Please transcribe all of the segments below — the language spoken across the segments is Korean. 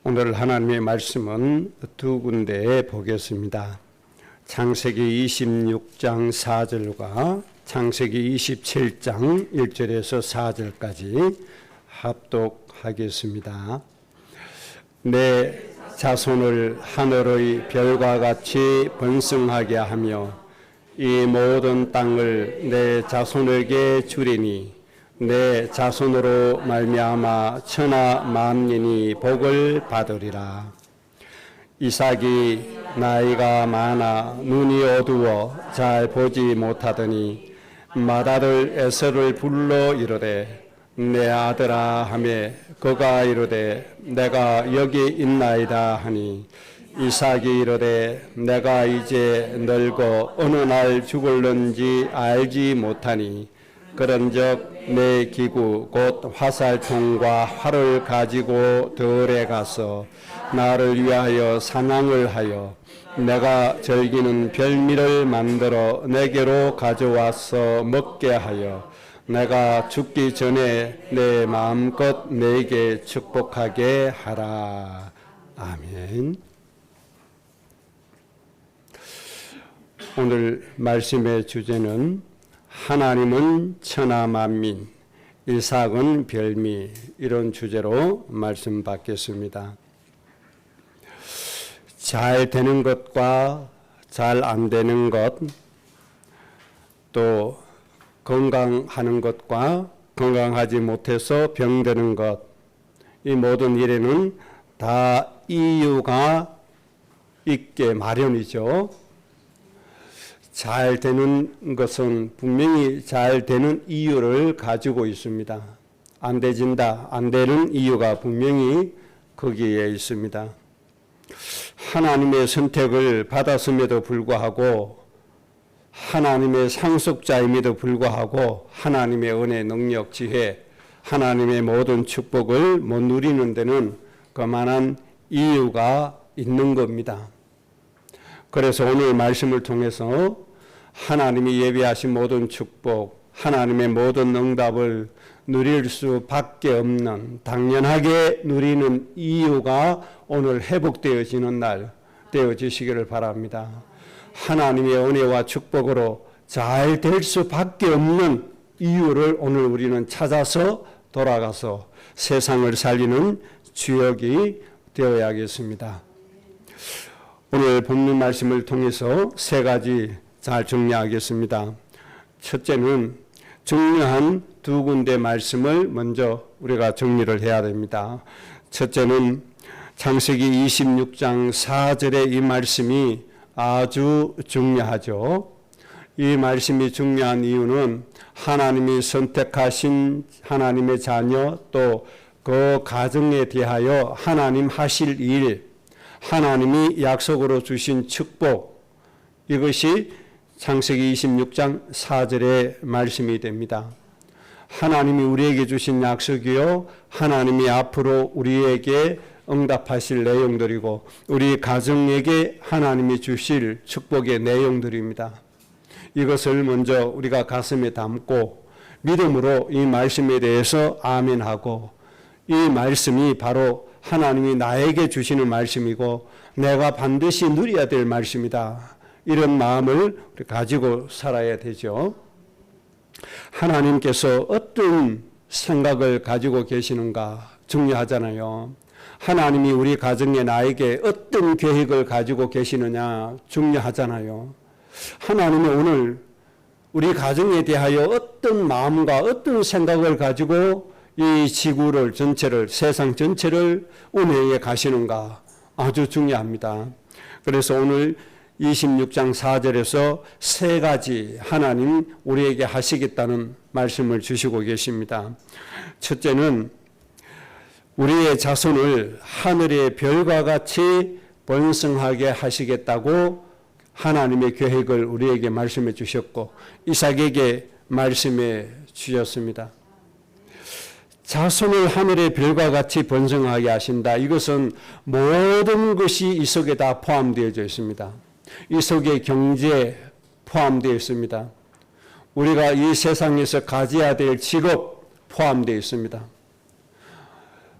오늘 하나님의 말씀은 두 군데에 보겠습니다. 창세기 26장 4절과 창세기 27장 1절에서 4절까지 합독하겠습니다. 내 자손을 하늘의 별과 같이 번성하게 하며 이 모든 땅을 내 자손에게 주리니 내 자손으로 말미암아 천하 만민이 복을 받으리라. 이삭이 나이가 많아 눈이 어두워 잘 보지 못하더니 맏아들 에서를 불러 이르되 내 아들아 하며 그가 이르되 내가 여기 있나이다 하니 이삭이 이르되 내가 이제 늙어 어느 날 죽을는지 알지 못하니 그런즉 내 기구 곧 화살통과 활을 가지고 들에 가서 나를 위하여 사냥을 하여 내가 즐기는 별미를 만들어 내게로 가져와서 먹게 하여 내가 죽기 전에 내 마음껏 내게 축복하게 하라. 아멘. 오늘 말씀의 주제는 하나님은 천하 만민, 이삭은 별미, 이런 주제로 말씀 받겠습니다. 잘 되는 것과 잘 안 되는 것, 또 건강하는 것과 건강하지 못해서 병드는 것, 이 모든 일에는 다 이유가 있게 마련이죠. 잘 되는 것은 분명히 잘 되는 이유를 가지고 있습니다. 안 되진다, 안 되는 이유가 분명히 거기에 있습니다. 하나님의 선택을 받았음에도 불구하고 하나님의 상속자임에도 불구하고 하나님의 은혜, 능력, 지혜, 하나님의 모든 축복을 못 누리는 데는 그만한 이유가 있는 겁니다. 그래서 오늘 말씀을 통해서 하나님이 예비하신 모든 축복, 하나님의 모든 응답을 누릴 수밖에 없는, 당연하게 누리는 이유가 오늘 회복되어지는 날 되어지시기를 바랍니다. 하나님의 은혜와 축복으로 잘 될 수밖에 없는 이유를 오늘 우리는 찾아서 돌아가서 세상을 살리는 주역이 되어야겠습니다. 오늘 본문 말씀을 통해서 세 가지 잘 정리하겠습니다. 첫째는 중요한 두 군데 말씀을 먼저 우리가 정리를 해야 됩니다. 첫째는 창세기 26장 4절의 이 말씀이 아주 중요하죠. 이 말씀이 중요한 이유는 하나님이 선택하신 하나님의 자녀, 또 그 가정에 대하여 하나님 하실 일, 하나님이 약속으로 주신 축복, 이것이 창세기 26장 4절의 말씀이 됩니다. 하나님이 우리에게 주신 약속이요, 하나님이 앞으로 우리에게 응답하실 내용들이고 우리 가정에게 하나님이 주실 축복의 내용들입니다. 이것을 먼저 우리가 가슴에 담고 믿음으로 이 말씀에 대해서 아멘하고, 이 말씀이 바로 하나님이 나에게 주시는 말씀이고 내가 반드시 누려야 될 말씀이다, 이런 마음을 가지고 살아야 되죠. 하나님께서 어떤 생각을 가지고 계시는가 중요하잖아요. 하나님이 우리 가정에 나에게 어떤 계획을 가지고 계시느냐 중요하잖아요. 하나님이 오늘 우리 가정에 대하여 어떤 마음과 어떤 생각을 가지고 이 지구를 전체를, 세상 전체를 운행해 가시는가 아주 중요합니다. 그래서 오늘 26장 4절에서 세 가지 하나님 우리에게 하시겠다는 말씀을 주시고 계십니다. 첫째는 우리의 자손을 하늘의 별과 같이 번성하게 하시겠다고 하나님의 계획을 우리에게 말씀해 주셨고 이삭에게 말씀해 주셨습니다. 자손을 하늘의 별과 같이 번성하게 하신다. 이것은 모든 것이 이 속에 다 포함되어져 있습니다. 이 속에 경제 포함되어 있습니다. 우리가 이 세상에서 가져야 될 직업 포함되어 있습니다.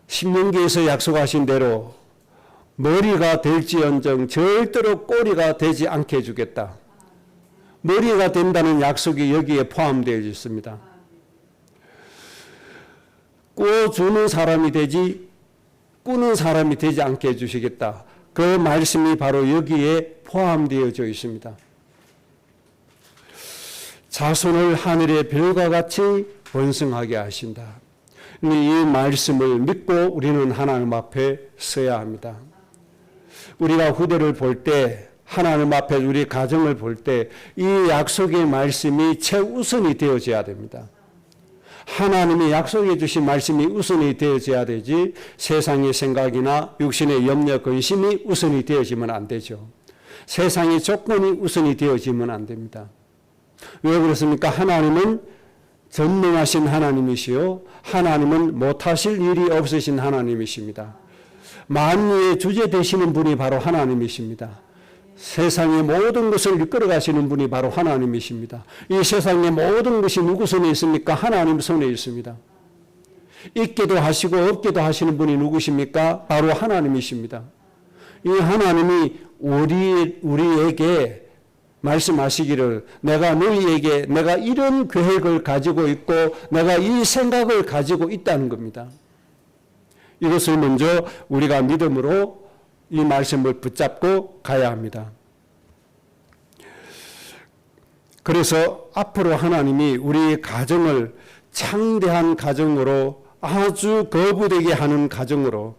신명기에서 약속하신 대로 머리가 될지언정 절대로 꼬리가 되지 않게 해주겠다. 머리가 된다는 약속이 여기에 포함되어 있습니다. 꾸어주는 사람이 되지 꾸는 사람이 되지 않게 해주시겠다. 그 말씀이 바로 여기에 포함되어져 있습니다. 자손을 하늘의 별과 같이 번성하게 하신다. 이 말씀을 믿고 우리는 하나님 앞에 서야 합니다. 우리가 후대를 볼 때, 하나님 앞에 우리 가정을 볼 때 이 약속의 말씀이 최우선이 되어져야 됩니다. 하나님이 약속해 주신 말씀이 우선이 되어져야 되지 세상의 생각이나 육신의 염려, 근심이 우선이 되어지면 안 되죠. 세상의 조건이 우선이 되어지면 안 됩니다. 왜 그렇습니까? 하나님은 전능하신 하나님이시요 하나님은 못하실 일이 없으신 하나님이십니다. 만유의 주제 되시는 분이 바로 하나님이십니다. 세상의 모든 것을 이끌어 가시는 분이 바로 하나님이십니다. 이 세상의 모든 것이 누구 손에 있습니까? 하나님 손에 있습니다. 있기도 하시고 없기도 하시는 분이 누구십니까? 바로 하나님이십니다. 이 하나님이 우리에게 말씀하시기를 내가 너희에게 내가 이런 계획을 가지고 있고 내가 이 생각을 가지고 있다는 겁니다. 이것을 먼저 우리가 믿음으로 이 말씀을 붙잡고 가야 합니다. 그래서 앞으로 하나님이 우리 가정을 창대한 가정으로 아주 거부되게 하는 가정으로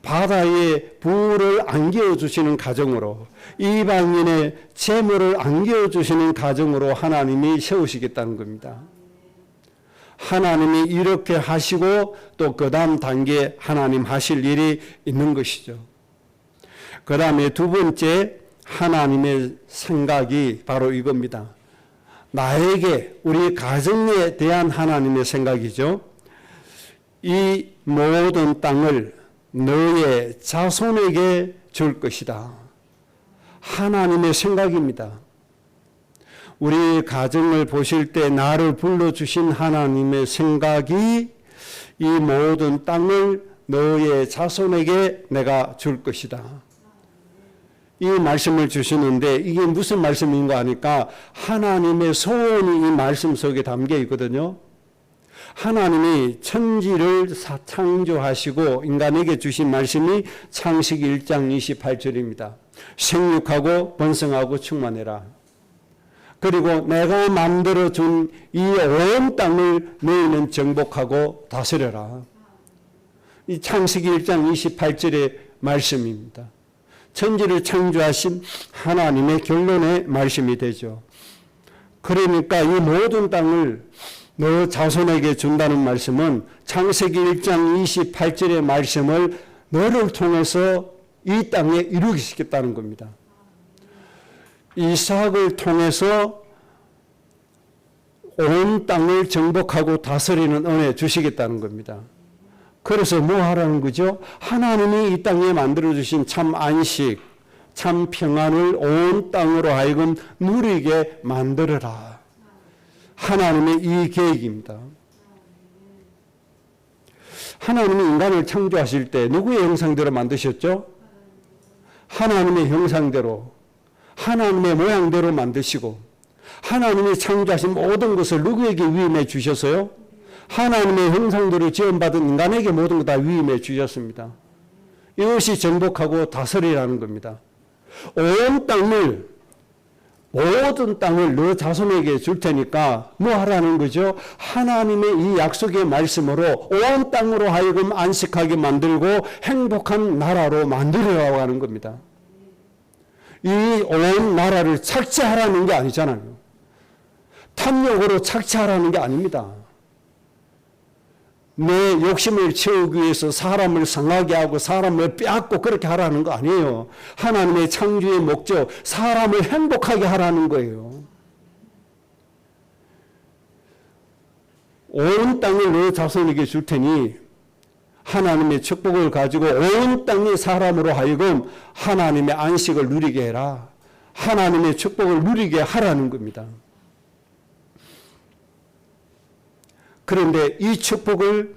바다에 부를 안겨주시는 가정으로 이방인의 재물을 안겨주시는 가정으로 하나님이 세우시겠다는 겁니다. 하나님이 이렇게 하시고 또 그 다음 단계 하나님 하실 일이 있는 것이죠. 그 다음에 두 번째 하나님의 생각이 바로 이겁니다. 나에게 우리 가정에 대한 하나님의 생각이죠. 이 모든 땅을 너의 자손에게 줄 것이다. 하나님의 생각입니다. 우리 가정을 보실 때 나를 불러주신 하나님의 생각이 이 모든 땅을 너의 자손에게 내가 줄 것이다. 이 말씀을 주시는데 이게 무슨 말씀인가 하니까 하나님의 소원이 이 말씀 속에 담겨 있거든요. 하나님이 천지를 창조하시고 인간에게 주신 말씀이 창세기 1장 28절입니다. 생육하고 번성하고 충만해라. 그리고 내가 만들어준 이 온 땅을 너희는 정복하고 다스려라. 이 창세기 1장 28절의 말씀입니다. 천지를 창조하신 하나님의 결론의 말씀이 되죠. 그러니까 이 모든 땅을 너 자손에게 준다는 말씀은 창세기 1장 28절의 말씀을 너를 통해서 이 땅에 이루시겠다는 겁니다. 이삭을 통해서 온 땅을 정복하고 다스리는 은혜 주시겠다는 겁니다. 그래서 뭐 하라는 거죠? 하나님이 이 땅에 만들어주신 참 안식, 참 평안을 온 땅으로 하여금 누리게 만들어라. 하나님의 이 계획입니다. 하나님이 인간을 창조하실 때 누구의 형상대로 만드셨죠? 하나님의 형상대로, 하나님의 모양대로 만드시고 하나님이 창조하신 모든 것을 누구에게 위임해 주셨어요? 하나님의 형상대로 지원받은 인간에게 모든 것 다 위임해 주셨습니다. 이것이 정복하고 다스리라는 겁니다. 온 땅을, 모든 땅을 너 자손에게 줄 테니까 뭐 하라는 거죠? 하나님의 이 약속의 말씀으로 온 땅으로 하여금 안식하게 만들고 행복한 나라로 만들어라고 하는 겁니다. 이 온 나라를 착취하라는 게 아니잖아요. 탐욕으로 착취하라는 게 아닙니다. 내 욕심을 채우기 위해서 사람을 상하게 하고 사람을 빼앗고 그렇게 하라는 거 아니에요. 하나님의 창조의 목적, 사람을 행복하게 하라는 거예요. 온 땅을 너 자손에게 줄 테니 하나님의 축복을 가지고 온 땅의 사람으로 하여금 하나님의 안식을 누리게 해라. 하나님의 축복을 누리게 하라는 겁니다. 그런데 이 축복을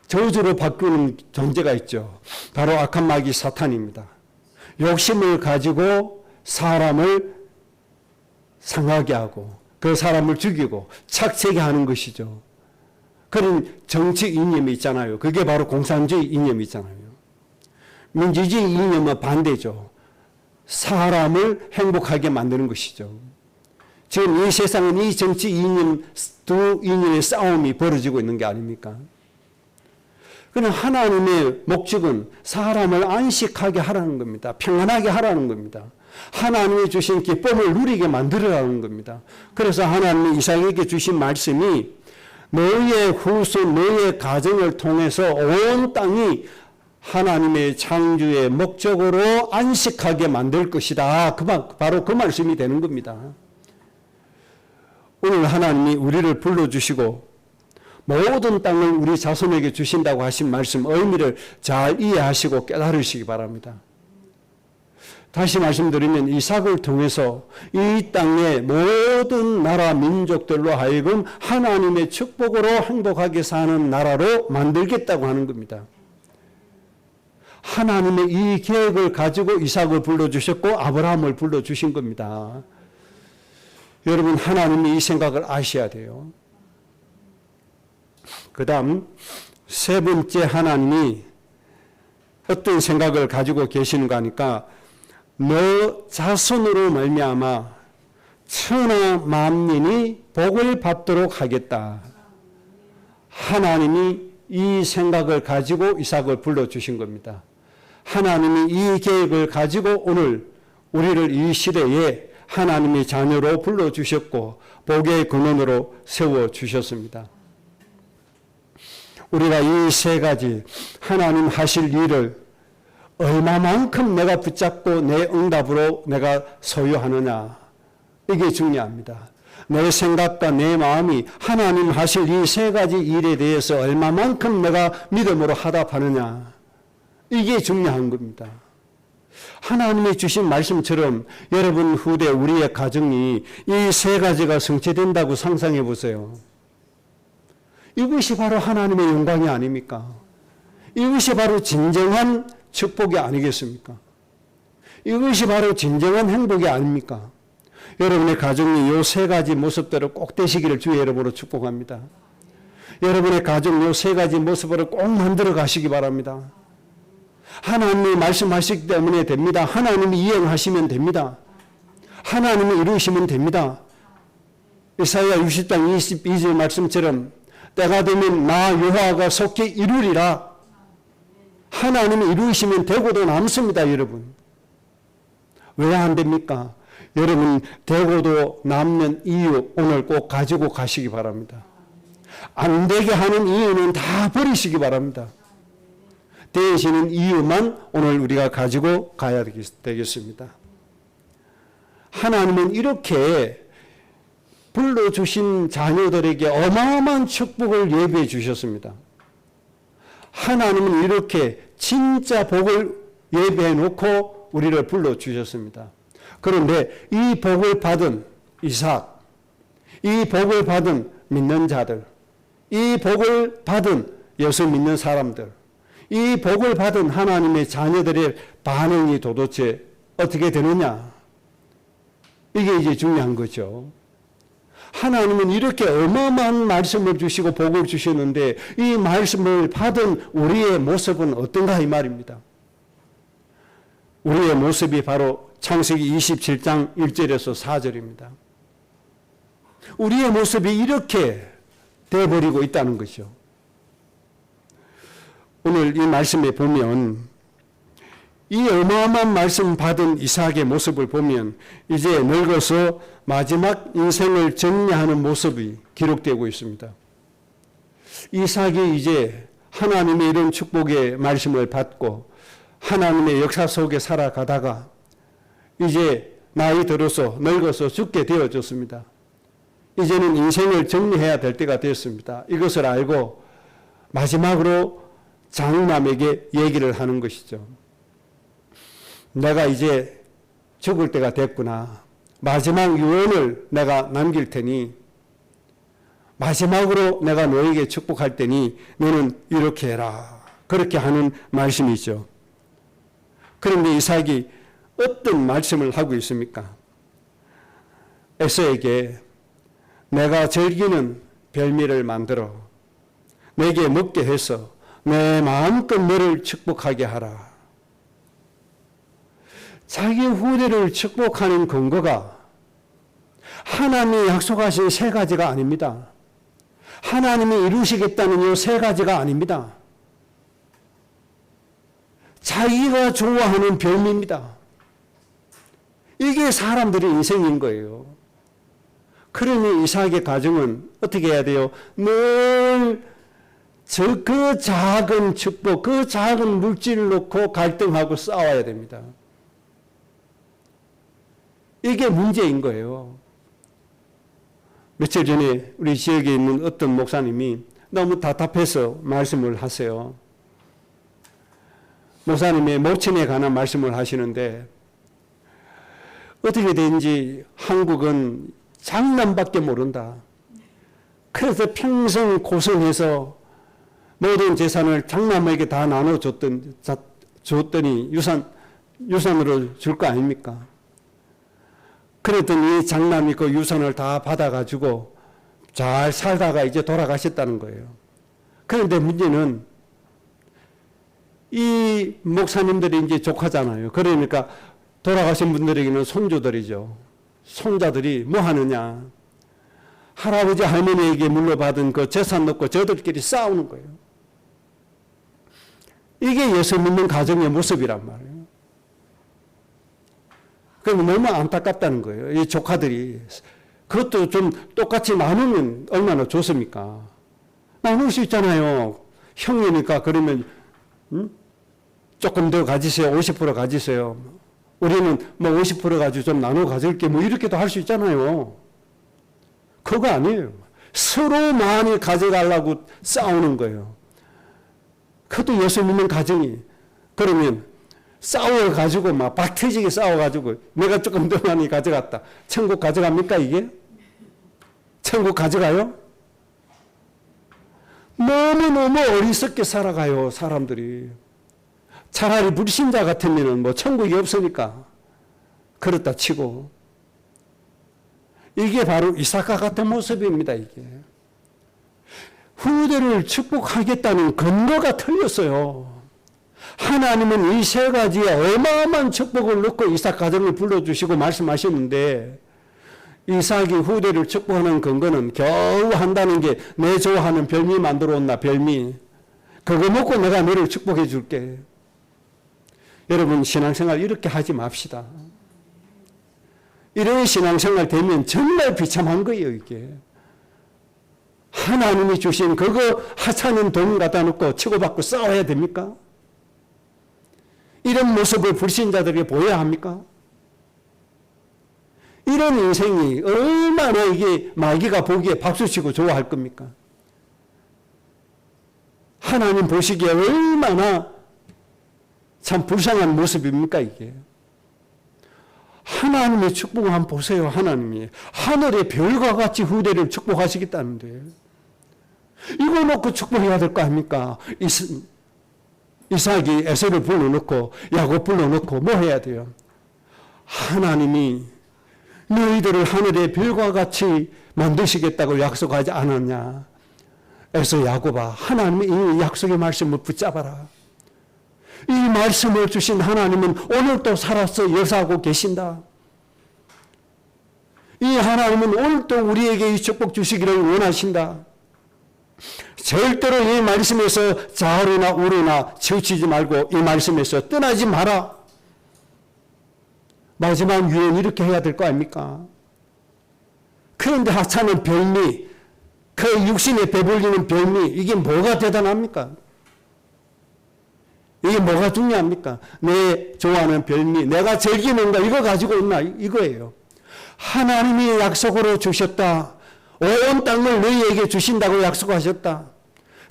저주로 바꾸는 존재가 있죠. 바로 악한 마귀 사탄입니다. 욕심을 가지고 사람을 상하게 하고 그 사람을 죽이고 착취하게 하는 것이죠. 그런 정치 이념이 있잖아요. 그게 바로 공산주의 이념이 있잖아요. 민주주의 이념은 반대죠. 사람을 행복하게 만드는 것이죠. 지금 이 세상은 이 정치 이념, 두 이념의 싸움이 벌어지고 있는 게 아닙니까? 그러나 하나님의 목적은 사람을 안식하게 하라는 겁니다. 평안하게 하라는 겁니다. 하나님이 주신 기쁨을 누리게 만들어라는 겁니다. 그래서 하나님이 이삭에게 주신 말씀이 너의 후손, 너의 가정을 통해서 온 땅이 하나님의 창조의 목적으로 안식하게 만들 것이다. 바로 그 말씀이 되는 겁니다. 오늘 하나님이 우리를 불러주시고 모든 땅을 우리 자손에게 주신다고 하신 말씀 의미를 잘 이해하시고 깨달으시기 바랍니다. 다시 말씀드리면 이삭을 통해서 이 땅의 모든 나라 민족들로 하여금 하나님의 축복으로 행복하게 사는 나라로 만들겠다고 하는 겁니다. 하나님의 이 계획을 가지고 이삭을 불러주셨고 아브라함을 불러주신 겁니다. 여러분, 하나님이 이 생각을 아셔야 돼요. 그 다음 세 번째, 하나님이 어떤 생각을 가지고 계시는가 하니까 너 자손으로 말미암아 천하 만민이 복을 받도록 하겠다. 하나님이 이 생각을 가지고 이삭을 불러주신 겁니다. 하나님이 이 계획을 가지고 오늘 우리를 이 시대에 하나님의 자녀로 불러주셨고 복의 근원으로 세워주셨습니다. 우리가 이 세 가지 하나님 하실 일을 얼마만큼 내가 붙잡고 내 응답으로 내가 소유하느냐, 이게 중요합니다. 내 생각과 내 마음이 하나님 하실 이 세 가지 일에 대해서 얼마만큼 내가 믿음으로 하답하느냐, 이게 중요한 겁니다. 하나님이 주신 말씀처럼 여러분 후대 우리의 가정이 이 세 가지가 성취된다고 상상해 보세요. 이것이 바로 하나님의 영광이 아닙니까? 이것이 바로 진정한 축복이 아니겠습니까? 이것이 바로 진정한 행복이 아닙니까? 여러분의 가정이 이 세 가지 모습대로 꼭 되시기를 주의 이름으로 축복합니다. 여러분의 가정 이 세 가지 모습으로 꼭 만들어 가시기 바랍니다. 하나님이 말씀하시기 때문에 됩니다. 하나님이 이행하시면 됩니다. 하나님이 이루시면 됩니다. 이사야 60장 22절 말씀처럼 때가 되면 나 여호와가 속히 이루리라. 하나님이 이루시면 되고도 남습니다, 여러분. 왜 안 됩니까? 여러분, 되고도 남는 이유 오늘 꼭 가지고 가시기 바랍니다. 안 되게 하는 이유는 다 버리시기 바랍니다. 되시는 이유만 오늘 우리가 가지고 가야 되겠습니다. 하나님은 이렇게 불러주신 자녀들에게 어마어마한 축복을 예비해 주셨습니다. 하나님은 이렇게 진짜 복을 예비해 놓고 우리를 불러주셨습니다. 그런데 이 복을 받은 이삭, 이 복을 받은 믿는 자들, 이 복을 받은 예수 믿는 사람들, 이 복을 받은 하나님의 자녀들의 반응이 도대체 어떻게 되느냐? 이게 이제 중요한 거죠. 하나님은 이렇게 어마어마한 말씀을 주시고 복을 주셨는데 이 말씀을 받은 우리의 모습은 어떤가 이 말입니다. 우리의 모습이 바로 창세기 27장 1절에서 4절입니다. 우리의 모습이 이렇게 되어버리고 있다는 것이죠. 오늘 이 말씀에 보면 이 어마어마한 말씀 받은 이삭의 모습을 보면 이제 늙어서 마지막 인생을 정리하는 모습이 기록되고 있습니다. 이삭이 이제 하나님의 이런 축복의 말씀을 받고 하나님의 역사 속에 살아가다가 이제 나이 들어서 늙어서 죽게 되어졌습니다. 이제는 인생을 정리해야 될 때가 되었습니다. 이것을 알고 마지막으로 장남에게 얘기를 하는 것이죠. 내가 이제 죽을 때가 됐구나. 마지막 유언을 내가 남길 테니 마지막으로 내가 너에게 축복할 테니 너는 이렇게 해라. 그렇게 하는 말씀이죠. 그런데 이삭이 어떤 말씀을 하고 있습니까? 에서에게 내가 즐기는 별미를 만들어 내게 먹게 해서 내 마음껏 너를 축복하게 하라. 자기 후대를 축복하는 근거가 하나님이 약속하신 세 가지가 아닙니다. 하나님이 이루시겠다는 이 세 가지가 아닙니다. 자기가 좋아하는 별미입니다. 이게 사람들의 인생인 거예요. 그러니 이삭의 가정은 어떻게 해야 돼요? 늘 그 작은 축복, 그 작은 물질을 놓고 갈등하고 싸워야 됩니다. 이게 문제인 거예요. 며칠 전에 우리 지역에 있는 어떤 목사님이 너무 답답해서 말씀을 하세요. 목사님의 모친에 관한 말씀을 하시는데 어떻게 된지 한국은 장난밖에 모른다. 그래서 평생 고생해서 모든 재산을 장남에게 다 나눠줬더니 유산으로 줄 거 아닙니까? 그랬더니 이 장남이 그 유산을 다 받아가지고 잘 살다가 이제 돌아가셨다는 거예요. 그런데 문제는 이 목사님들이 이제 조카잖아요. 그러니까 돌아가신 분들에게는 손주들이죠. 손자들이 뭐 하느냐. 할아버지 할머니에게 물려받은 그 재산 놓고 저들끼리 싸우는 거예요. 이게 예수 믿는 가정의 모습이란 말이에요. 그럼 너무 안타깝다는 거예요. 이 조카들이. 그것도 좀 똑같이 나누면 얼마나 좋습니까? 나눌 수 있잖아요. 형이니까 그러면 조금 더 가지세요. 50% 가지세요. 우리는 뭐 50% 가지고 좀 나눠 가질게 뭐 이렇게도 할 수 있잖아요. 그거 아니에요. 서로 많이 가져가려고 싸우는 거예요. 그것도 예수 믿는 가정이. 그러면 싸워가지고 막 박터지게 싸워가지고 내가 조금 더 많이 가져갔다. 천국 가져갑니까 이게? 천국 가져가요? 너무너무 어리석게 살아가요 사람들이. 차라리 불신자 같으면 뭐 천국이 없으니까 그렇다 치고. 이게 바로 이삭과 같은 모습입니다. 이게 후대를 축복하겠다는 근거가 틀렸어요. 하나님은 이 세 가지에 어마어마한 축복을 넣고 이삭 가정을 불러주시고 말씀하셨는데 이삭이 후대를 축복하는 근거는 겨우 한다는 게 내 좋아하는 별미 만들어 온나 별미. 그거 먹고 내가 너를 축복해 줄게. 여러분 신앙생활 이렇게 하지 맙시다. 이런 신앙생활 되면 정말 비참한 거예요 이게. 하나님이 주신 그거 하찮은 돈 갖다 놓고 치고받고 싸워야 됩니까? 이런 모습을 불신자들에게 보여야 합니까? 이런 인생이 얼마나 이게 마귀가 보기에 박수치고 좋아할 겁니까? 하나님 보시기에 얼마나 참 불쌍한 모습입니까 이게? 하나님의 축복을 한번 보세요. 하나님이 하늘의 별과 같이 후대를 축복하시겠다는데 이거 놓고 축복해야 될 거 아닙니까? 이삭이 에서를 불러놓고 야곱 불러놓고 뭐 해야 돼요? 하나님이 너희들을 하늘의 별과 같이 만드시겠다고 약속하지 않았냐? 에서 야곱아 하나님의 이 약속의 말씀을 붙잡아라. 이 말씀을 주신 하나님은 오늘도 살아서 역사하고 계신다. 이 하나님은 오늘도 우리에게 이 축복 주시기를 원하신다. 절대로 이 말씀에서 좌우나 우로나 치우치지 말고 이 말씀에서 떠나지 마라. 마지막 유언 이렇게 해야 될 거 아닙니까? 그런데 하찮은 별미, 그 육신에 배불리는 별미, 이게 뭐가 대단합니까? 이게 뭐가 중요합니까? 내 좋아하는 별미, 내가 즐기는 거 이거 가지고 있나? 이거예요. 하나님이 약속으로 주셨다. 온 땅을 너희에게 주신다고 약속하셨다.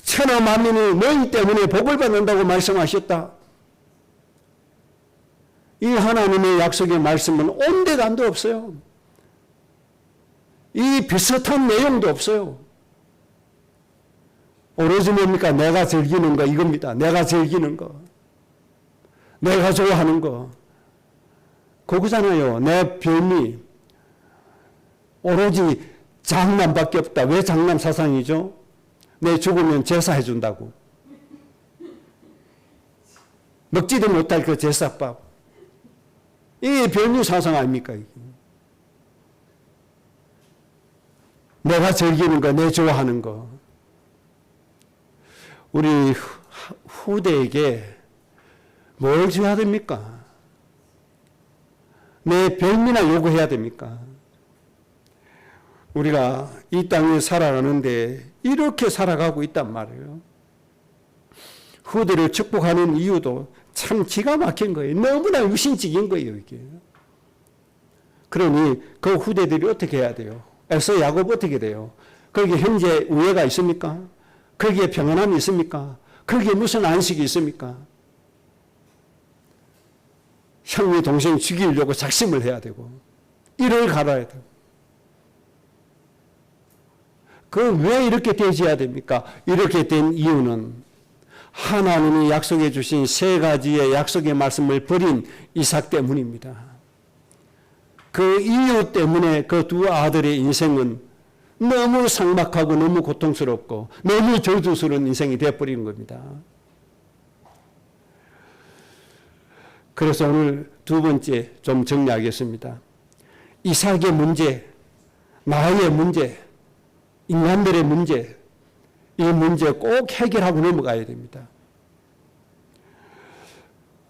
천하 만민이 너희 때문에 복을 받는다고 말씀하셨다. 이 하나님의 약속의 말씀은 온데간도 없어요. 이 비슷한 내용도 없어요. 오로지 뭡니까? 내가 즐기는 거 이겁니다. 내가 즐기는 거. 내가 좋아하는 거. 그거잖아요. 내 별미. 오로지 장남밖에 없다. 왜 장남 사상이죠? 내 죽으면 제사해 준다고. 먹지도 못할 그 제사밥. 이게 별미 사상 아닙니까? 이게. 내가 즐기는 거, 내 좋아하는 거. 우리 후대에게 뭘 줘야 됩니까? 내 별미나 요구해야 됩니까? 우리가 이 땅에 살아가는데 이렇게 살아가고 있단 말이에요. 후대를 축복하는 이유도 참 기가 막힌 거예요. 너무나 유신적인 거예요, 이게. 그러니 그 후대들이 어떻게 해야 돼요? 에서 야곱 어떻게 돼요? 거기에 형제 우애가 있습니까? 거기에 평안함이 있습니까? 거기에 무슨 안식이 있습니까? 형이 동생 죽이려고 작심을 해야 되고 이를 갈아야 되고 그 왜 이렇게 되어야 됩니까? 이렇게 된 이유는 하나님이 약속해 주신 세 가지의 약속의 말씀을 버린 이삭 때문입니다. 그 이유 때문에 그 두 아들의 인생은 너무 삭막하고 너무 고통스럽고 너무 저주스러운 인생이 되어버리는 겁니다. 그래서 오늘 두 번째 좀 정리하겠습니다. 이삭의 문제, 나의 문제, 인간들의 문제, 이 문제 꼭 해결하고 넘어가야 됩니다.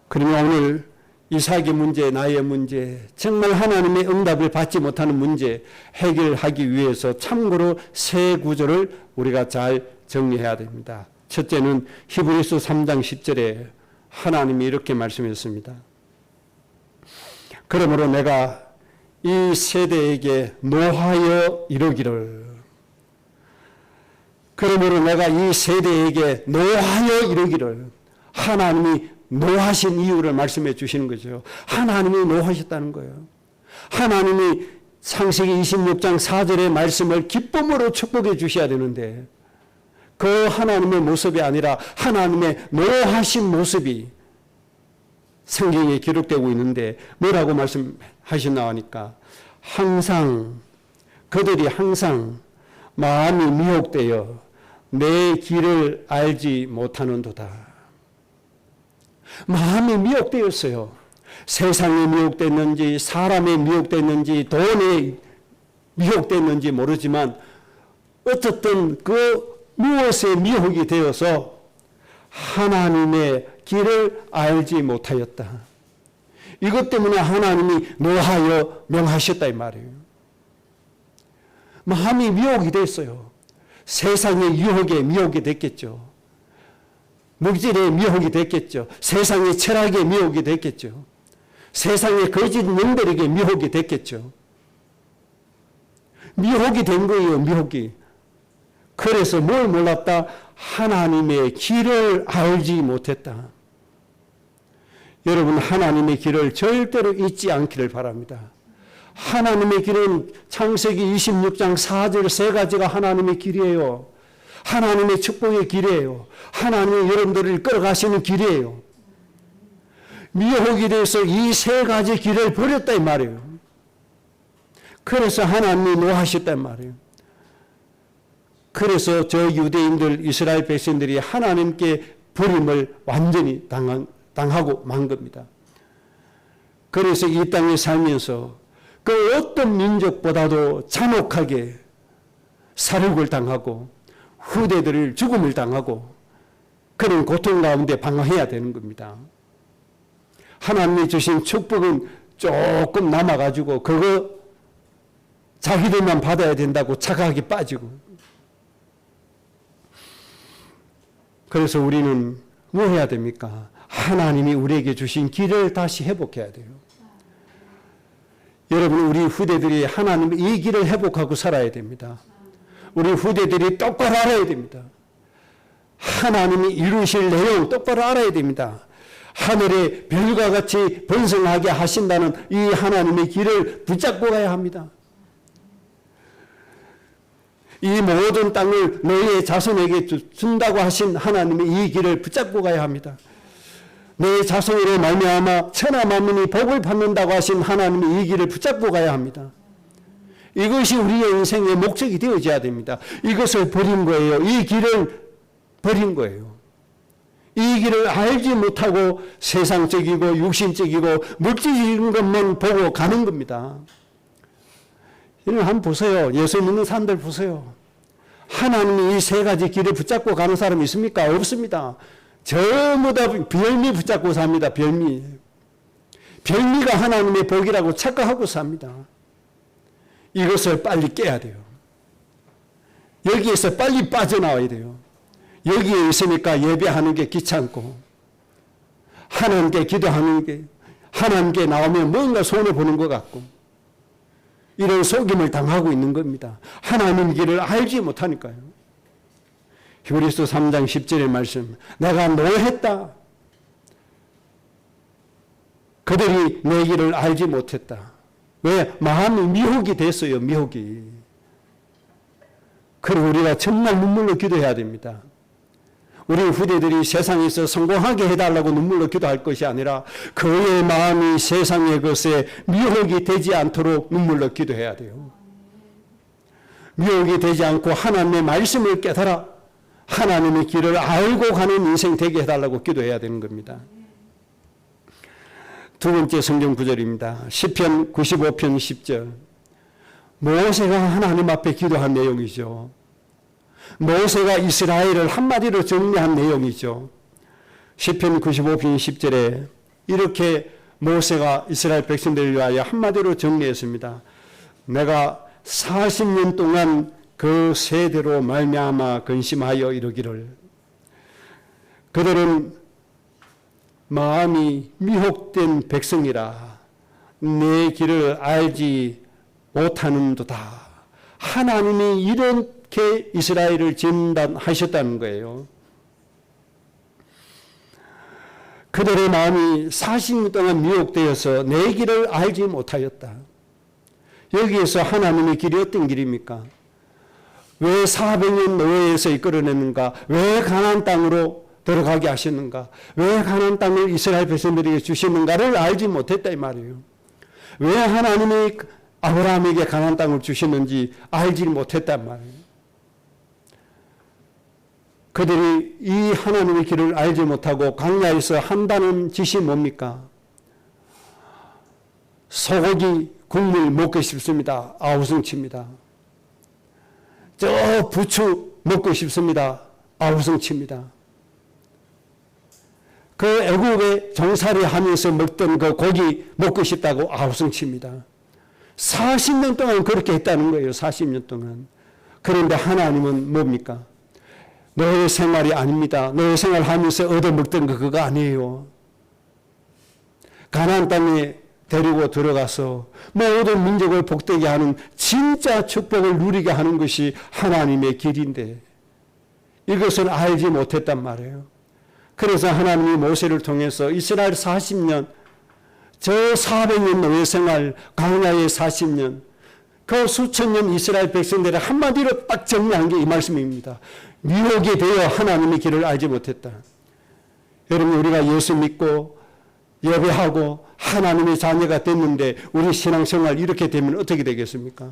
그러면 오늘 이삭의 문제, 나의 문제, 정말 하나님의 응답을 받지 못하는 문제 해결하기 위해서 참고로 세 구절을 우리가 잘 정리해야 됩니다. 첫째는 히브리서 3장 10절에 하나님이 이렇게 말씀했습니다. 그러므로 내가 이 세대에게 노하여 이르기를 그러므로 내가 이 세대에게 노하여 이르기를 하나님이 노하신 이유를 말씀해 주시는 거죠. 하나님이 노하셨다는 거예요. 하나님이 창세기 26장 4절의 말씀을 기쁨으로 축복해 주셔야 되는데 그 하나님의 모습이 아니라 하나님의 노하신 모습이 성경에 기록되고 있는데 뭐라고 말씀하셨나 하니까 항상 그들이 항상 마음이 미혹되어 내 길을 알지 못하는도다. 마음이 미혹되었어요. 세상에 미혹됐는지 사람에 미혹됐는지 돈에 미혹됐는지 모르지만 어쨌든 그 무엇에 미혹이 되어서 하나님의 길을 알지 못하였다. 이것 때문에 하나님이 노하여 명하셨다 이 말이에요. 마음이 미혹이 됐어요. 세상의 유혹에 미혹이 됐겠죠. 물질의 미혹이 됐겠죠. 세상의 철학에 미혹이 됐겠죠. 세상의 거짓 영들에게 미혹이 됐겠죠. 미혹이 된 거예요. 미혹이. 그래서 뭘 몰랐다? 하나님의 길을 알지 못했다. 여러분 하나님의 길을 절대로 잊지 않기를 바랍니다. 하나님의 길은 창세기 26장 4절 세 가지가 하나님의 길이에요. 하나님의 축복의 길이에요. 하나님이 여러분들을 끌어가시는 길이에요. 미혹이 돼서 이 세 가지 길을 버렸다 이 말이에요. 그래서 하나님이 노하셨단 말이에요. 그래서 저 유대인들 이스라엘 백성들이 하나님께 버림을 완전히 당하고 만 겁니다. 그래서 이 땅에 살면서 그 어떤 민족보다도 잔혹하게 살육을 당하고 후대들을 죽음을 당하고 그런 고통 가운데 방황해야 되는 겁니다. 하나님이 주신 축복은 조금 남아가지고 그거 자기들만 받아야 된다고 착각하게 빠지고 그래서 우리는 뭐 해야 됩니까? 하나님이 우리에게 주신 길을 다시 회복해야 돼요. 여러분 우리 후대들이 하나님의 이 길을 회복하고 살아야 됩니다. 우리 후대들이 똑바로 알아야 됩니다. 하나님이 이루실 내용 똑바로 알아야 됩니다. 하늘의 별과 같이 번성하게 하신다는 이 하나님의 길을 붙잡고 가야 합니다. 이 모든 땅을 너희의 자손에게 준다고 하신 하나님의 이 길을 붙잡고 가야 합니다. 너희 자손으로 말미암아 천하 만민이 복을 받는다고 하신 하나님의 이 길을 붙잡고 가야 합니다. 이것이 우리의 인생의 목적이 되어져야 됩니다. 이것을 버린 거예요. 이 길을 버린 거예요. 이 길을 알지 못하고 세상적이고 육신적이고 물질적인 것만 보고 가는 겁니다. 여러분 한번 보세요. 예수 믿는 사람들 보세요. 하나님이 이 세 가지 길을 붙잡고 가는 사람이 있습니까? 없습니다. 전부 다 별미 붙잡고 삽니다. 별미. 별미가 하나님의 복이라고 착각하고 삽니다. 이것을 빨리 깨야 돼요. 여기에서 빨리 빠져나와야 돼요. 여기에 있으니까 예배하는 게 귀찮고 하나님께 기도하는 게 하나님께 나오면 뭔가 손해보는 것 같고 이런 속임을 당하고 있는 겁니다. 하나님의 길을 알지 못하니까요. 히브리서 3장 10절의 말씀, 내가 노했다. 그들이 내 길을 알지 못했다. 왜? 마음이 미혹이 됐어요. 미혹이. 그리고 우리가 정말 눈물로 기도해야 됩니다. 우리 후대들이 세상에서 성공하게 해달라고 눈물로 기도할 것이 아니라 그의 마음이 세상의 것에 미혹이 되지 않도록 눈물로 기도해야 돼요. 미혹이 되지 않고 하나님의 말씀을 깨달아 하나님의 길을 알고 가는 인생 되게 해달라고 기도해야 되는 겁니다. 두 번째 성경 구절입니다. 시편 95편 10절. 모세가 하나님 앞에 기도한 내용이죠. 모세가 이스라엘을 한마디로 정리한 내용이죠. 시편 95편 10절에 이렇게 모세가 이스라엘 백성들을 위하여 한마디로 정리했습니다. 내가 40년 동안 그 세대로 말미암아 근심하여 이르기를 그들은 마음이 미혹된 백성이라 내 길을 알지 못하는도다. 하나님이 이렇게 이스라엘을 진단하셨다는 거예요. 그들의 마음이 40년 동안 미혹되어서 내 길을 알지 못하였다. 여기에서 하나님의 길이 어떤 길입니까? 왜 400년 노예에서 이끌어내는가? 왜 가나안 땅으로 들어가게 하셨는가? 왜 가나안 땅을 이스라엘 백성들에게 주시는가를 알지 못했다 이 말이에요. 왜 하나님이 아브라함에게 가나안 땅을 주시는지 알지 못했단 말이에요. 그들이 이 하나님의 길을 알지 못하고 광야에서 한다는 짓이 뭡니까? 소고기 국물 먹고 싶습니다. 아우성칩니다. 저 부추 먹고 싶습니다. 아우성칩니다. 그 애국에 종살이 하면서 먹던 그 고기 먹고 싶다고 아우성칩니다. 40년 동안 그렇게 했다는 거예요. 40년 동안. 그런데 하나님은 뭡니까? 노예 생활이 아닙니다. 노예 생활하면서 얻어먹던 거 그거 아니에요. 가나안 땅에 데리고 들어가서 모든 민족을 복되게 하는 진짜 축복을 누리게 하는 것이 하나님의 길인데 이것을 알지 못했단 말이에요. 그래서 하나님이 모세를 통해서 이스라엘 40년, 저 400년 노예 생활, 광야의 40년, 그 수천 년 이스라엘 백성들의 한마디로 딱 정리한 게 이 말씀입니다. 미혹이 되어 하나님의 길을 알지 못했다. 여러분, 우리가 예수 믿고 예배하고 하나님의 자녀가 됐는데 우리 신앙생활 이렇게 되면 어떻게 되겠습니까?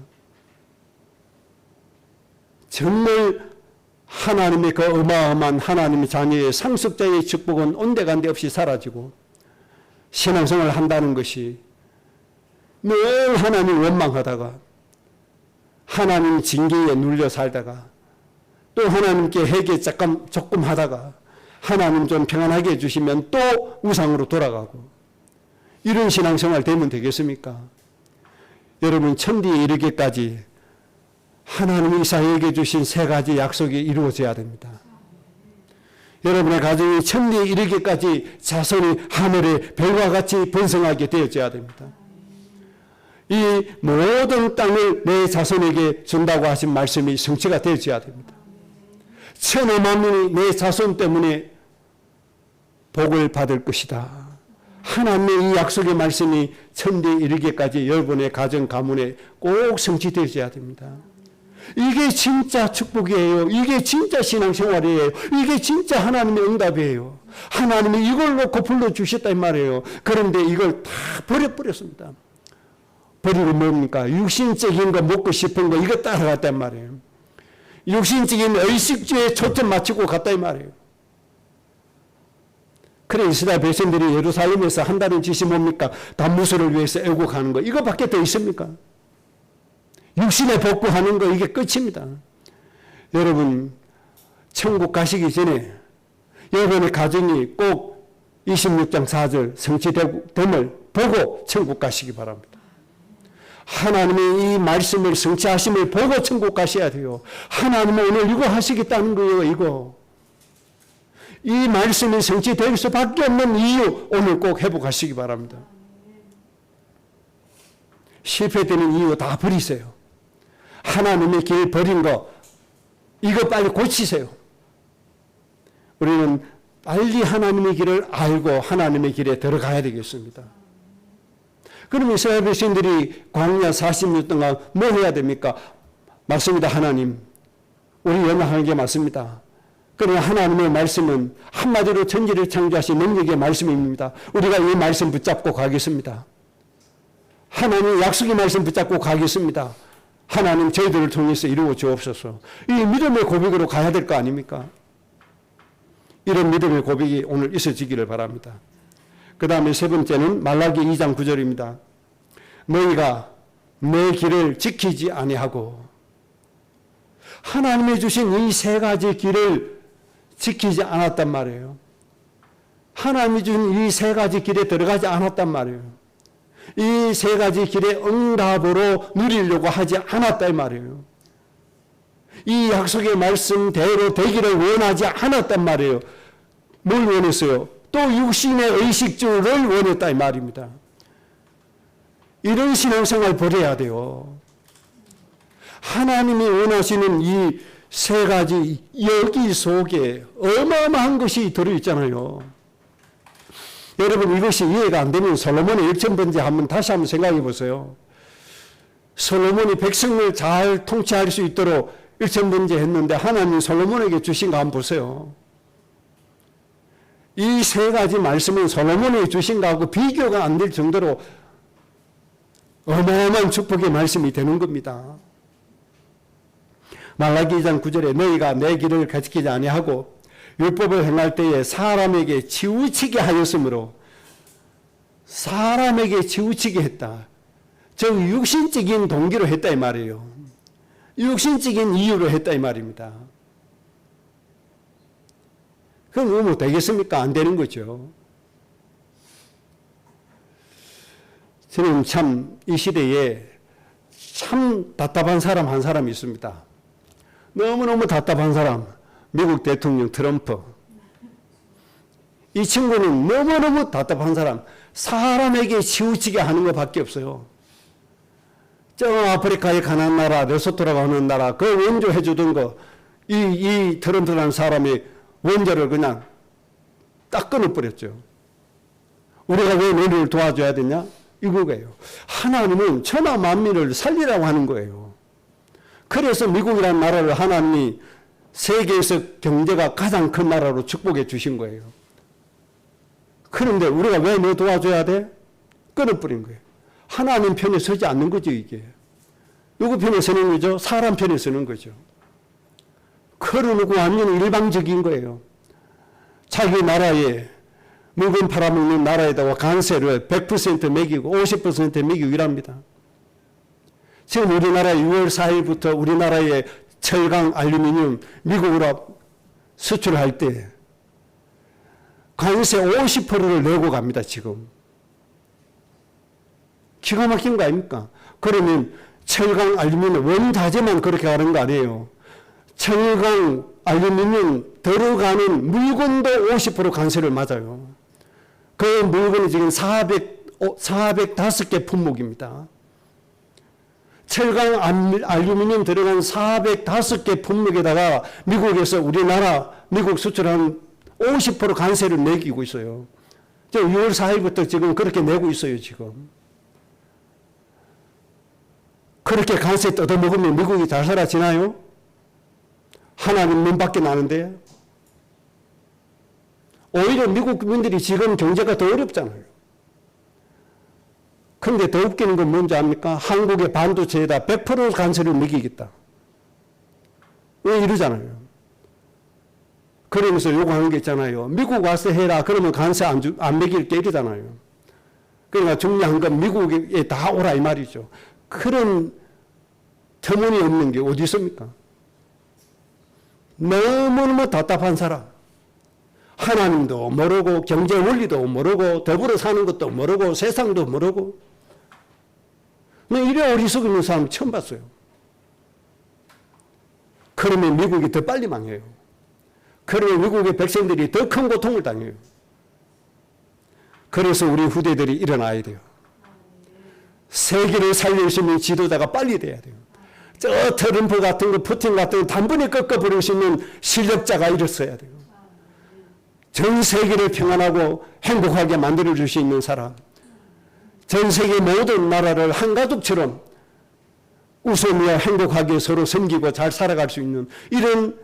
정말 하나님의 그 어마어마한 하나님의 자녀의 상속자의 축복은 온데간데 없이 사라지고 신앙생활을 한다는 것이 늘 하나님 원망하다가 하나님 징계에 눌려 살다가 또 하나님께 회개 조금 하다가 하나님 좀 평안하게 해주시면 또 우상으로 돌아가고 이런 신앙생활 되면 되겠습니까? 여러분, 천지에 이르기까지 하나님이 이삭에게 주신 세 가지 약속이 이루어져야 됩니다. 여러분의 가정이 천지에 이르기까지 자손이 하늘의 별과 같이 번성하게 되어져야 됩니다. 이 모든 땅을 내 자손에게 준다고 하신 말씀이 성취가 되어져야 됩니다. 천하 만민이 내 자손 때문에 복을 받을 것이다. 하나님의 이 약속의 말씀이 천대에 이르기까지 여러분의 가정 가문에 꼭 성취되어져야 됩니다. 이게 진짜 축복이에요. 이게 진짜 신앙생활이에요. 이게 진짜 하나님의 응답이에요. 하나님이 이걸 놓고 불러주셨다 이 말이에요. 그런데 이걸 다 버려버렸습니다. 버리고 뭡니까? 육신적인 거 먹고 싶은 거 이거 따라갔단 말이에요. 육신적인 의식주에 초점 맞추고 갔다 이 말이에요. 그래 이스라엘 백성들이 예루살렘에서 한다는 짓이 뭡니까? 단무소를 위해서 애국하는 거 이거밖에 더 있습니까? 육신에 복구하는 거 이게 끝입니다. 여러분 천국 가시기 전에 여러분의 가정이 꼭 26장 4절 성취됨을 보고 천국 가시기 바랍니다. 하나님의 이 말씀을 성취하심을 보고 천국 가셔야 돼요. 하나님은 오늘 이거 하시겠다는 거예요. 이거. 이 말씀이 성취될 수밖에 없는 이유 오늘 꼭 회복하시기 바랍니다. 실패되는 이유 다 버리세요. 하나님의 길 버린 거 이거 빨리 고치세요. 우리는 빨리 하나님의 길을 알고 하나님의 길에 들어가야 되겠습니다. 그럼 이스라엘 백성들이 광야 40년 동안 뭐 해야 됩니까? 맞습니다. 하나님. 우리 연락하는 게 맞습니다. 그러나 하나님의 말씀은 한마디로 천지를 창조하신 능력의 말씀입니다. 우리가 이 말씀 붙잡고 가겠습니다. 하나님 약속의 말씀 붙잡고 가겠습니다. 하나님 저희들을 통해서 이루어 주옵소서. 이 믿음의 고백으로 가야 될 거 아닙니까? 이런 믿음의 고백이 오늘 있어지기를 바랍니다. 그 다음에 세 번째는 말라기 2장 9절입니다. 너희가 내 길을 지키지 아니하고 하나님이 주신 이 세 가지 길을 지키지 않았단 말이에요. 하나님이 주신 이 세 가지 길에 들어가지 않았단 말이에요. 이 세 가지 길의 응답으로 누리려고 하지 않았다 이 말이에요. 이 약속의 말씀대로 되기를 원하지 않았단 말이에요. 뭘 원했어요? 또 육신의 의식주를 원했다 이 말입니다. 이런 신앙생활 버려야 돼요. 하나님이 원하시는 이 세 가지 여기 속에 어마어마한 것이 들어있잖아요. 여러분 이것이 이해가 안 되면 솔로몬의 일천번제 다시 한번 생각해 보세요. 솔로몬이 백성을 잘 통치할 수 있도록 일천번제 했는데 하나님 솔로몬에게 주신 거 한번 보세요. 이 세 가지 말씀은 솔로몬에게 주신 거하고 비교가 안 될 정도로 어마어마한 축복의 말씀이 되는 겁니다. 말라기 2장 9절에 너희가 내 길을 지키지 아니하고 율법을 행할 때에 사람에게 치우치게 하였으므로 사람에게 치우치게 했다. 즉 육신적인 동기로 했다 이 말이에요. 육신적인 이유로 했다 이 말입니다. 그럼 뭐 되겠습니까? 안 되는 거죠. 저는 참 이 시대에 참 답답한 사람 한 사람이 있습니다. 너무너무 답답한 사람, 미국 대통령 트럼프. 이 친구는 너무너무 답답한 사람, 사람에게 치우치게 하는 것밖에 없어요. 저 아프리카의 가난한 나라, 레소토라고 하는 나라, 그 원조 해주던 거, 이 트럼프라는 사람이 원조를 그냥 딱 끊어버렸죠. 우리가 왜 너희를 도와줘야 되냐? 이거예요. 하나님은 천하 만민을 살리라고 하는 거예요. 그래서 미국이라는 나라를 하나님이 세계에서 경제가 가장 큰 나라로 축복해 주신 거예요. 그런데 우리가 왜 너 도와줘야 돼? 끊어버린 거예요. 하나님 편에 서지 않는 거죠, 이게. 누구 편에 서는 거죠? 사람 편에 서는 거죠. 그러고 완전 일방적인 거예요. 자기 나라에 물건 팔아먹는 나라에다가 관세를 100% 매기고 50% 매기고 이랍니다. 지금 우리나라 6월 4일부터 우리나라의 철강, 알루미늄 미국으로 수출할 때 관세 50%를 내고 갑니다. 지금. 기가 막힌 거 아닙니까? 그러면 철강, 알루미늄 원자재만 그렇게 가는 거 아니에요. 철강, 알루미늄 들어가는 물건도 50% 관세를 맞아요. 그 물건이 지금 405개 품목입니다. 철강, 알루미늄 들어간 405개 품목에다가 미국에서 우리나라, 미국 수출한 50% 관세를 매기고 있어요. 6월 4일부터 지금 그렇게 내고 있어요, 지금. 그렇게 간세 뜯어먹으면 미국이 잘 살아지나요? 하나님 문 밖에 나는데. 오히려 미국 국민들이 지금 경제가 더 어렵잖아요. 근데 더 웃기는 건 뭔지 압니까? 한국의 반도체에다 100% 관세를 매기겠다. 왜 이러잖아요. 그러면서 요구하는 게 있잖아요. 미국 와서 해라. 그러면 관세 안 매길게 이러잖아요. 그러니까 중요한 건 미국에 다 오라 이 말이죠. 그런 터무니없는 게 어디 있습니까? 너무너무 답답한 사람. 하나님도 모르고 경제 원리도 모르고 더불어 사는 것도 모르고 세상도 모르고 이래 어리석은 있는 사람 처음 봤어요. 그러면 미국이 더 빨리 망해요. 그러면 미국의 백성들이 더 큰 고통을 당해요. 그래서 우리 후대들이 일어나야 돼요. 세계를 살릴 수 있는 지도자가 빨리 돼야 돼요. 저 트럼프 같은 거, 푸틴 같은 거 단번에 꺾어버릴 수 있는 실력자가 일어서야 돼요. 전 세계를 평안하고 행복하게 만들어줄 수 있는 사람. 전 세계 모든 나라를 한 가족처럼 웃으며 행복하게 서로 섬기고 잘 살아갈 수 있는 이런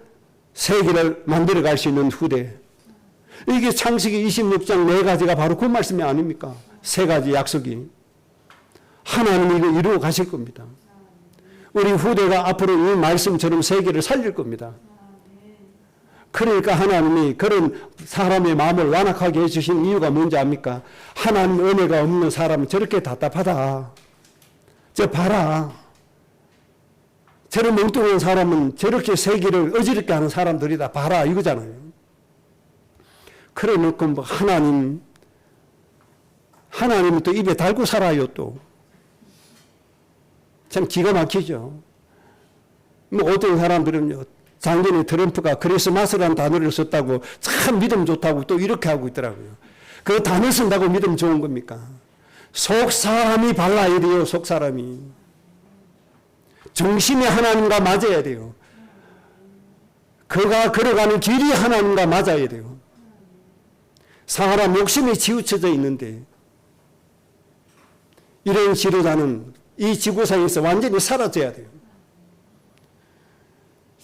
세계를 만들어갈 수 있는 후대. 이게 창세기 26장 4가지가 바로 그 말씀이 아닙니까? 3가지 약속이. 하나님이 이거 이루어 가실 겁니다. 우리 후대가 앞으로 이 말씀처럼 세계를 살릴 겁니다. 그러니까 하나님이 그런 사람의 마음을 완악하게 해주신 이유가 뭔지 압니까? 하나님 은혜가 없는 사람은 저렇게 답답하다. 저 봐라. 저런 멍뚱한 사람은 저렇게 세계를 어지럽게 하는 사람들이다. 봐라 이거잖아요. 그래 놓고 뭐 하나님은 또 입에 달고 살아요 또. 참 기가 막히죠. 뭐 어떤 사람들은요. 작년에 트럼프가 크리스마스라는 단어를 썼다고 참 믿음 좋다고 또 이렇게 하고 있더라고요. 그 단어 쓴다고 믿음 좋은 겁니까? 속 사람이 발라야 돼요. 속 사람이. 중심이 하나님과 맞아야 돼요. 그가 걸어가는 길이 하나님과 맞아야 돼요. 사람 욕심이 치우쳐져 있는데 이런 지도자는 이 지구상에서 완전히 사라져야 돼요.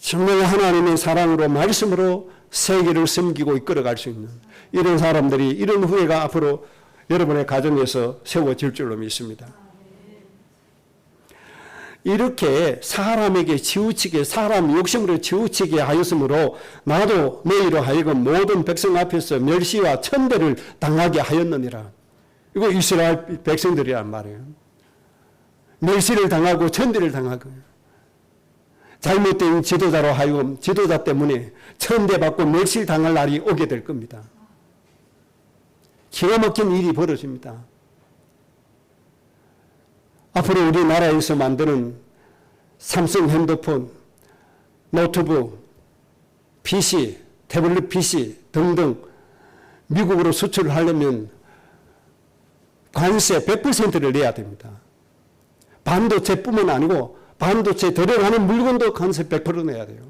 정말 하나님의 사랑으로 말씀으로 세계를 섬기고 이끌어갈 수 있는 이런 사람들이 이런 후회가 앞으로 여러분의 가정에서 세워질 줄로 믿습니다. 이렇게 사람에게 치우치게 사람 욕심으로 치우치게 하였으므로 나도 너희로 하여금 모든 백성 앞에서 멸시와 천대를 당하게 하였느니라. 이거 이스라엘 백성들이란 말이에요. 멸시를 당하고 천대를 당하고 잘못된 지도자로 하여금 지도자 때문에 천대받고 멸시를 당할 날이 오게 될 겁니다. 기가 막힌 일이 벌어집니다. 앞으로 우리나라에서 만드는 삼성 핸드폰, 노트북, PC, 태블릿 PC 등등 미국으로 수출을 하려면 관세 100%를 내야 됩니다. 반도체뿐만 아니고 반도체 들어가는 물건도 관세 100% 내야 돼요.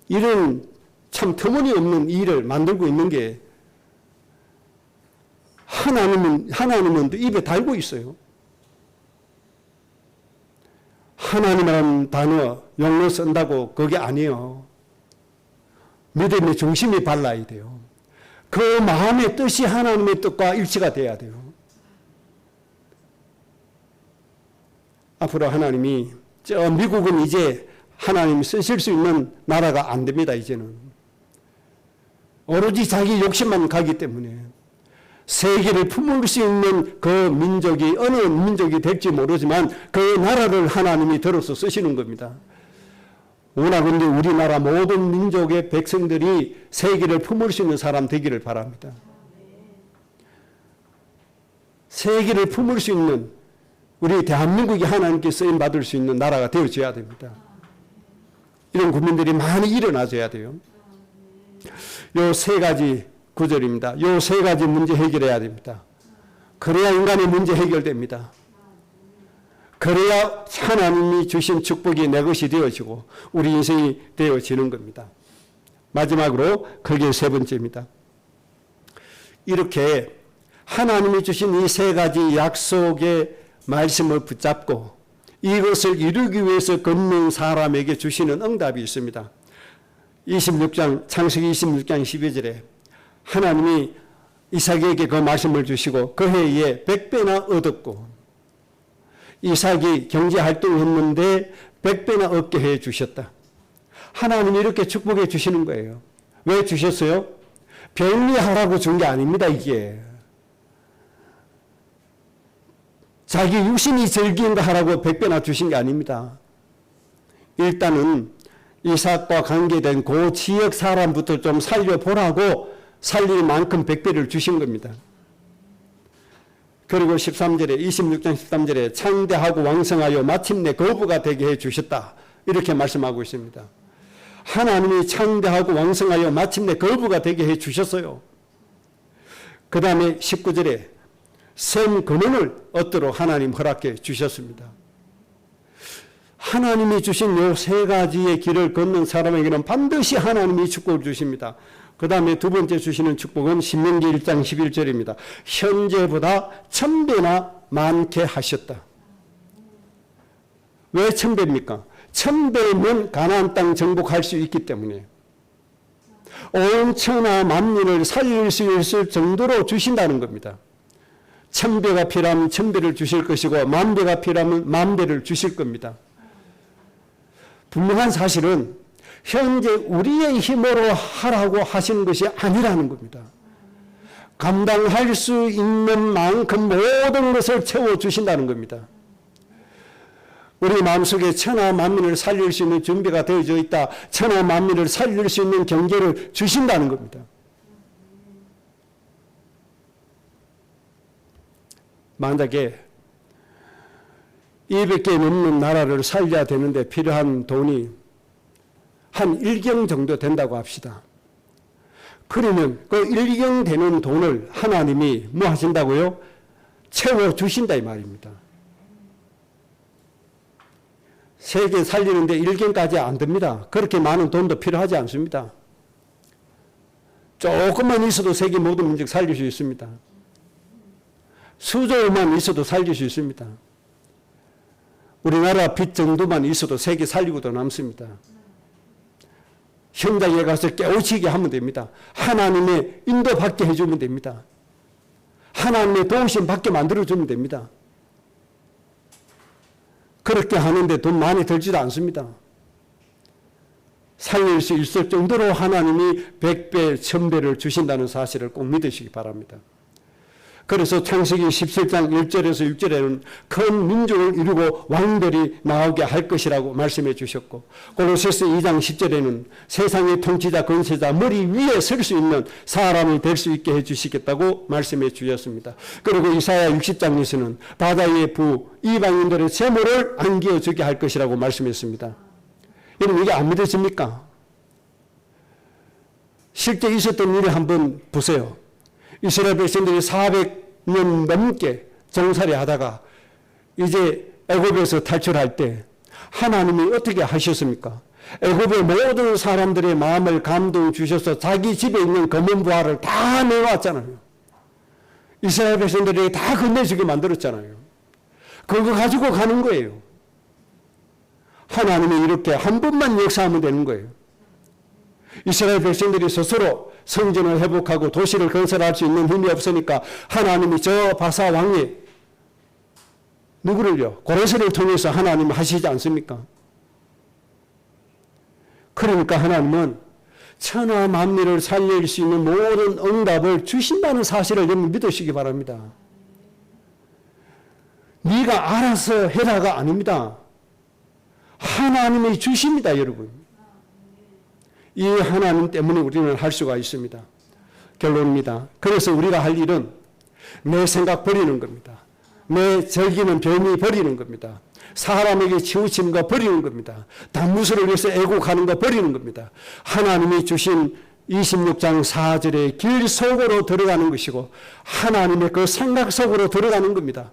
이런 참 터무니없는 일을 만들고 있는 게 하나님은 입에 달고 있어요. 하나님이라는 단어, 용어 쓴다고 그게 아니에요. 믿음의 중심이 발라야 돼요. 그 마음의 뜻이 하나님의 뜻과 일치가 돼야 돼요. 앞으로 하나님이 미국은 이제 하나님이 쓰실 수 있는 나라가 안 됩니다. 이제는. 오로지 자기 욕심만 가기 때문에 세계를 품을 수 있는 그 민족이 어느 민족이 될지 모르지만 그 나라를 하나님이 들어서 쓰시는 겁니다. 원하건대 우리나라 모든 민족의 백성들이 세계를 품을 수 있는 사람 되기를 바랍니다. 세계를 품을 수 있는 우리 대한민국이 하나님께 쓰임받을 수 있는 나라가 되어져야 됩니다. 이런 국민들이 많이 일어나줘야 돼요. 요 3가지 구절입니다. 요 3가지 문제 해결해야 됩니다. 그래야 인간의 문제 해결됩니다. 그래야 하나님이 주신 축복이 내 것이 되어지고 우리 인생이 되어지는 겁니다. 마지막으로 그게 3번째입니다. 이렇게 하나님이 주신 이 3가지 약속의 말씀을 붙잡고 이것을 이루기 위해서 걷는 사람에게 주시는 응답이 있습니다. 26장 창세기 26장 12절에 하나님이 이삭에게 그 말씀을 주시고 그 해에 100배나 얻었고, 이삭이 경제활동을 했는데 100배나 얻게 해 주셨다. 하나님이 이렇게 축복해 주시는 거예요. 왜 주셨어요? 병리하라고 준 게 아닙니다. 이게 자기 육신이 즐긴다 하라고 100배나 주신 게 아닙니다. 일단은 이삭과 관계된 그 지역 사람부터 좀 살려보라고 살릴 만큼 100배를 주신 겁니다. 그리고 13절에 26장 13절에 창대하고 왕성하여 마침내 거부가 되게 해 주셨다. 이렇게 말씀하고 있습니다. 하나님이 창대하고 왕성하여 마침내 거부가 되게 해 주셨어요. 그 다음에 19절에 샘 근원을 얻도록 하나님 허락해 주셨습니다. 하나님이 주신 요 세 가지의 길을 걷는 사람에게는 반드시 하나님이 축복을 주십니다. 그 다음에 두 번째 주시는 축복은 신명기 1장 11절입니다. 현재보다 1000배나 많게 하셨다. 왜 1000배입니까? 1000배면 가나안 땅 정복할 수 있기 때문에 온 천하 만민을 살릴 수 있을 정도로 주신다는 겁니다. 1000배가 필요하면 1000배를 주실 것이고 10,000배가 필요하면 10,000배를 주실 겁니다. 분명한 사실은 현재 우리의 힘으로 하라고 하시는 것이 아니라는 겁니다. 감당할 수 있는 만큼 모든 것을 채워주신다는 겁니다. 우리 마음속에 천하 만민을 살릴 수 있는 준비가 되어져 있다. 천하 만민을 살릴 수 있는 경제를 주신다는 겁니다. 만약에 200개 넘는 나라를 살려야 되는데 필요한 돈이 한 1경 정도 된다고 합시다. 그러면 그 1경 되는 돈을 하나님이 뭐 하신다고요? 채워주신다 이 말입니다. 세계 살리는데 1경까지 안 됩니다. 그렇게 많은 돈도 필요하지 않습니다. 조금만 있어도 세계 모든 민족 살릴 수 있습니다. 수조만 있어도 살릴 수 있습니다. 우리나라 빚 정도만 있어도 세계 살리고도 남습니다. 현장에 가서 깨우치게 하면 됩니다. 하나님의 인도받게 해주면 됩니다. 하나님의 도우심 받게 만들어주면 됩니다. 그렇게 하는데 돈 많이 들지도 않습니다. 살릴 수 있을 정도로 하나님이 100배, 1000배를 주신다는 사실을 꼭 믿으시기 바랍니다. 그래서 창세기 17장 1절에서 6절에는 큰 민족을 이루고 왕들이 나오게 할 것이라고 말씀해 주셨고, 골로새서 2장 10절에는 세상의 통치자, 권세자, 머리 위에 설 수 있는 사람이 될 수 있게 해 주시겠다고 말씀해 주셨습니다. 그리고 이사야 60장에서는 바다의 부, 이방인들의 재물을 안겨주게 할 것이라고 말씀했습니다. 여러분, 이게 안 믿어집니까? 실제 있었던 일을 한번 보세요. 이스라엘 백성들이 400년 넘게 정살이 하다가 이제 애굽에서 탈출할 때 하나님이 어떻게 하셨습니까? 애굽의 모든 사람들의 마음을 감동 주셔서 자기 집에 있는 검은 부화를 다 내놓았잖아요. 이스라엘 백성들에게 다 건네주게 만들었잖아요. 그거 가지고 가는 거예요. 하나님이 이렇게 한 번만 역사하면 되는 거예요. 이스라엘 백성들이 스스로 성전을 회복하고 도시를 건설할 수 있는 힘이 없으니까 하나님이 저 바사 왕이 누구를요? 고레스를 통해서 하나님 하시지 않습니까? 그러니까 하나님은 천하 만민을 살릴 수 있는 모든 응답을 주신다는 사실을 여러분 믿으시기 바랍니다. 네가 알아서 해라가 아닙니다. 하나님이 주십니다, 여러분. 이 하나님 때문에 우리는 할 수가 있습니다. 결론입니다. 그래서 우리가 할 일은 내 생각 버리는 겁니다. 내 즐기는 병이 버리는 겁니다. 사람에게 치우치는 거 버리는 겁니다. 단무수를 위해서 애곡하는 거 버리는 겁니다. 하나님이 주신 26장 4절의 길 속으로 들어가는 것이고 하나님의 그 생각 속으로 들어가는 겁니다.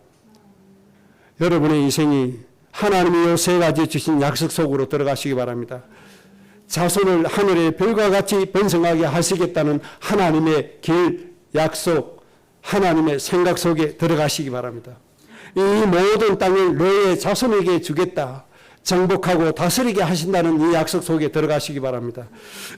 여러분의 인생이 하나님이 이 세 가지 주신 약속 속으로 들어가시기 바랍니다. 자손을 하늘의 별과 같이 번성하게 하시겠다는 하나님의 길, 약속, 하나님의 생각 속에 들어가시기 바랍니다. 이 모든 땅을 너의 자손에게 주겠다. 정복하고 다스리게 하신다는 이 약속 속에 들어가시기 바랍니다.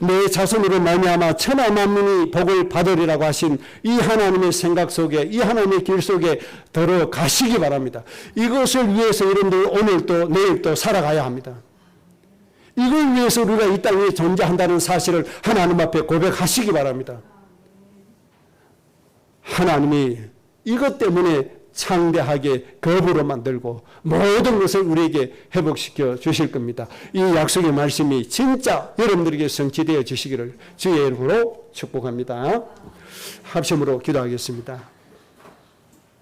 내 자손으로 말미암아 천하 만민이 복을 받으리라고 하신 이 하나님의 생각 속에, 이 하나님의 길 속에 들어가시기 바랍니다. 이것을 위해서 여러분들 오늘도 내일도 살아가야 합니다. 이걸 위해서 우리가 이 땅에 존재한다는 사실을 하나님 앞에 고백하시기 바랍니다. 하나님이 이것 때문에 창대하게 거부로 만들고 모든 것을 우리에게 회복시켜 주실 겁니다. 이 약속의 말씀이 진짜 여러분들에게 성취되어 주시기를 주의 이름으로 축복합니다. 합심으로 기도하겠습니다.